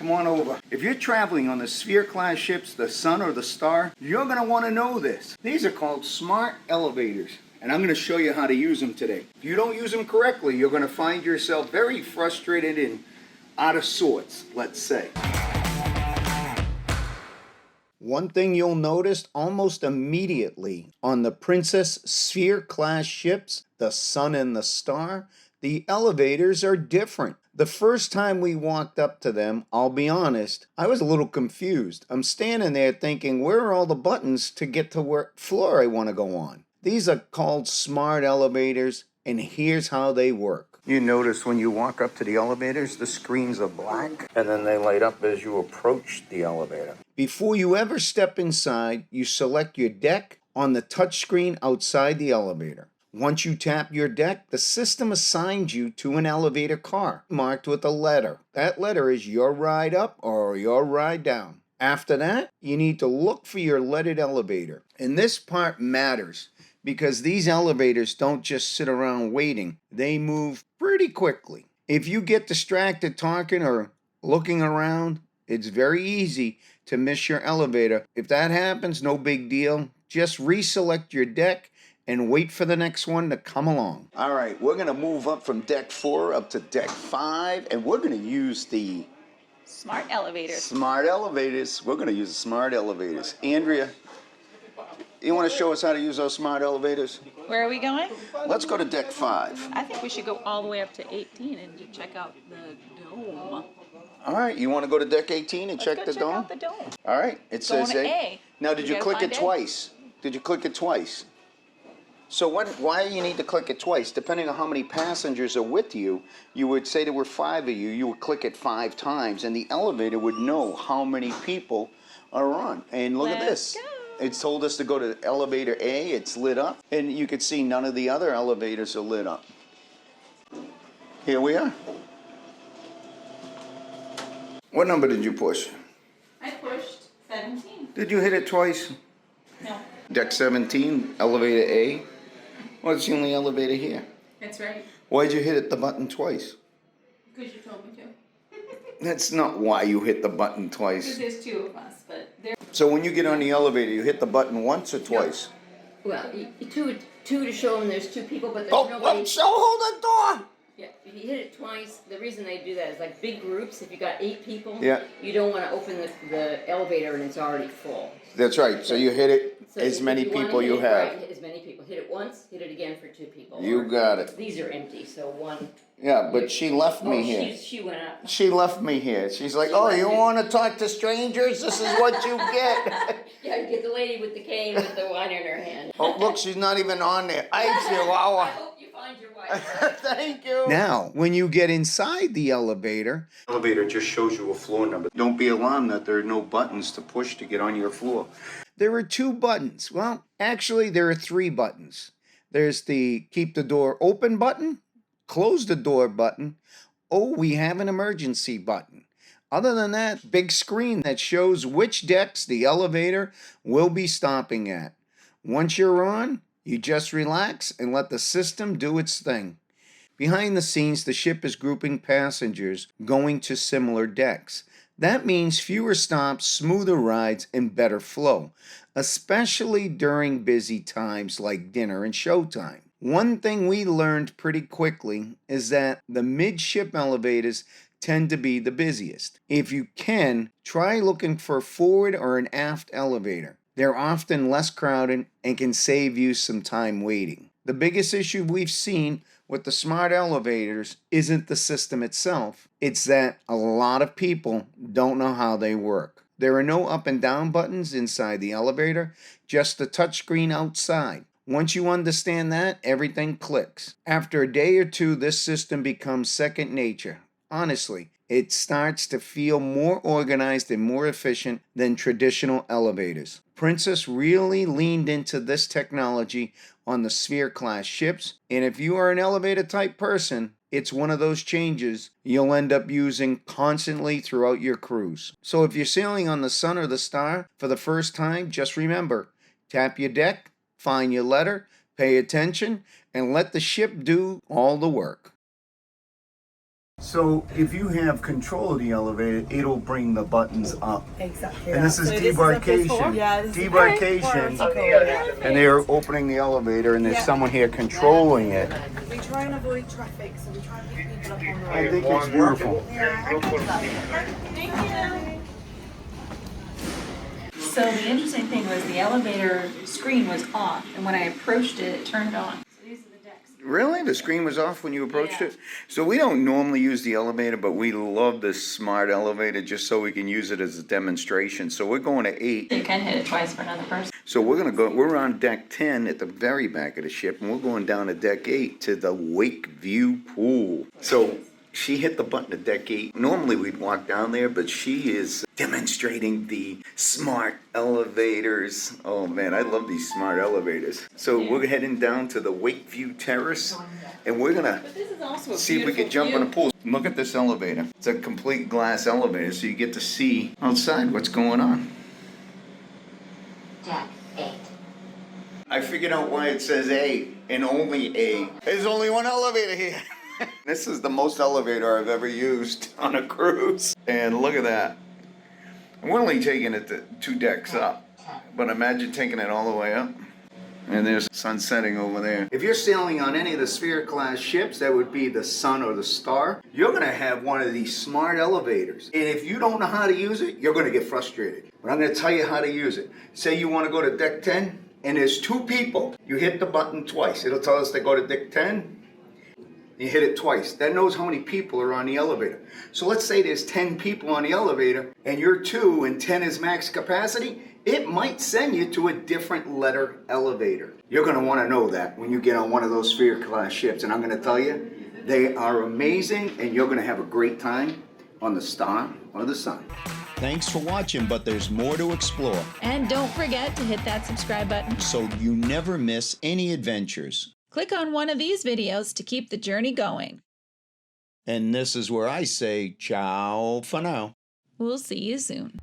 come on over. If you're traveling on the Sphere-class ships, the Sun or the Star, you're going to want to know this. These are called smart elevators, and I'm going to show you how to use them today. If you don't use them correctly, you're going to find yourself very frustrated and out of sorts, let's say. One thing you'll notice almost immediately on the Princess Sphere-class ships, the Sun and the Star, the elevators are different. The first time we walked up to them, I'll be honest, I was a little confused. I'm standing there thinking, where are all the buttons to get to what floor I want to go on? These are called smart elevators, and here's how they work. You notice when you walk up to the elevators, the screens are black, and then they light up as you approach the elevator. Before you ever step inside, you select your deck on the touchscreen outside the elevator. Once you tap your deck, the system assigns you to an elevator car marked with a letter. That letter is your ride up or your ride down. After that, you need to look for your leaded elevator. And this part matters because these elevators don't just sit around waiting. They move pretty quickly. If you get distracted talking or looking around, it's very easy to miss your elevator. If that happens, no big deal. Just reselect your deck and wait for the next one to come along. All right, we're gonna move up from deck 4 up to deck 5, and we're gonna use the smart elevators. Smart elevators. We're gonna use the smart elevators. Andrea, you wanna show us how to use those smart elevators? Where are we going? Let's go to deck 5. I think we should go all the way up to 18 and to check out the dome. All right, you wanna go to deck 18 and check the Check dome? out the dome. All right, it says Going to A. Now, did you gotta click find it A. twice? Did you click it twice? So why do you need to click it twice? Depending on how many passengers are with you, you would say there were 5 of you, you would click it 5 times, and the elevator would know how many people are on. And look at this. Let's go. It's told us to go to elevator A, it's lit up, and you can see none of the other elevators are lit up. Here we are. What number did you push? I pushed 17. Did you hit it twice? No, Deck 17, elevator A. Well, it's the only elevator here. that's right. Why'd you hit the button twice? Because you told me to. That's not why you hit the button Because twice. there's 2 of us, but there. So when you get on the elevator, you hit the button once or twice? Well, two to show them there's 2 people, but there's nobody. So hold the door! Yeah, if you hit it twice, the reason they do that is like big groups, if you got 8 people, Yeah. you don't want to open the elevator and it's already full. That's right, so you hit it So as if many you wanna people hit you it, have. Right, hit as many people. Hit it once, hit it again for 2 people. You Or- got it. These are empty, so one. Yeah, but she left me here. She went up. She left me here. She's like, oh, you want to talk to strangers? This is what you get. Yeah, you get the lady with the cane with the wine in her hand. Oh, look, she's not even on there. I I Chihuahua. hope you find your wife. Thank you. Now, when you get inside the elevator just shows you a floor number. Don't be alarmed that there are no buttons to push to get on your floor. There are 2 buttons. Well, actually, there are 3 buttons. There's the keep the door open button, close the door button. Oh, we have an emergency button. Other than that, big screen that shows which decks the elevator will be stopping at. Once you're on, you just relax and let the system do its thing. Behind the scenes, the ship is grouping passengers going to similar decks. That means fewer stops, smoother rides, and better flow, especially during busy times like dinner and showtime. One thing we learned pretty quickly is that the midship elevators tend to be the busiest. If you can, try looking for a forward or an aft elevator. They're often less crowded and can save you some time waiting. The biggest issue we've seen with the smart elevators isn't the system itself. It's that a lot of people don't know how they work. There are no up and down buttons inside the elevator, just the touchscreen outside. Once you understand that, everything clicks. After a day or 2, this system becomes second nature. Honestly, it starts to feel more organized and more efficient than traditional elevators. Princess really leaned into this technology on the Sphere-class ships, and if you are an elevator type person, it's one of those changes you'll end up using constantly throughout your cruise. So if you're sailing on the Sun or the Star for the first time, just remember, tap your deck, find your letter, pay attention, and let the ship do all the work. So if you have control of the elevator, it'll bring the buttons up. Exactly. And this is So debarkation. Yeah, this is Debarkation. And they're opening the elevator and there's someone here controlling it. We try and avoid traffic, so we try and pick people up on the I road. think it's beautiful. So the interesting thing was the elevator screen was off, and when I approached it, it turned on. So these are the decks. Really? The screen was off when you approached Yeah. it? So we don't normally use the elevator, but we love this smart elevator just so we can use it as a demonstration. So we're going to 8. You can hit it twice for another person. So we're on deck 10 at the very back of the ship, and we're going down to deck 8 to the Wake View Pool. So she hit the button at deck 8. Normally we'd walk down there, but she is demonstrating the smart elevators. Oh man, I love these smart elevators. So we're heading down to the Wake View Terrace, and we're gonna But this is also a see if we can jump in the pool. Look at this elevator. It's a complete glass elevator, so you get to see outside what's going on. Deck 8. I figured out why it says A and only A. There's only one elevator here. This is the most elevator I've ever used on a cruise. And look at that. We're only taking it to 2 decks up, but imagine taking it all the way up. And there's sun setting over there. If you're sailing on any of the Sphere class ships, that would be the Sun or the Star, you're gonna have one of these smart elevators. And if you don't know how to use it, you're gonna get frustrated. But I'm gonna tell you how to use it. Say you wanna go to deck 10, and there's 2 people. You hit the button twice. It'll tell us to go to deck 10. You hit it twice. That knows how many people are on the elevator. So let's say there's 10 people on the elevator, and you're 2 and 10 is max capacity. It might send you to a different letter elevator. You're gonna wanna know that when you get on one of those Sphere class ships. And I'm gonna tell you, they are amazing, and you're gonna have a great time on the Star or the Sun. Thanks for watching, but there's more to explore, And don't forget to hit that subscribe button. so you never miss any adventures. Click on one of these videos to keep the journey going. And this is where I say ciao for now. We'll see you soon.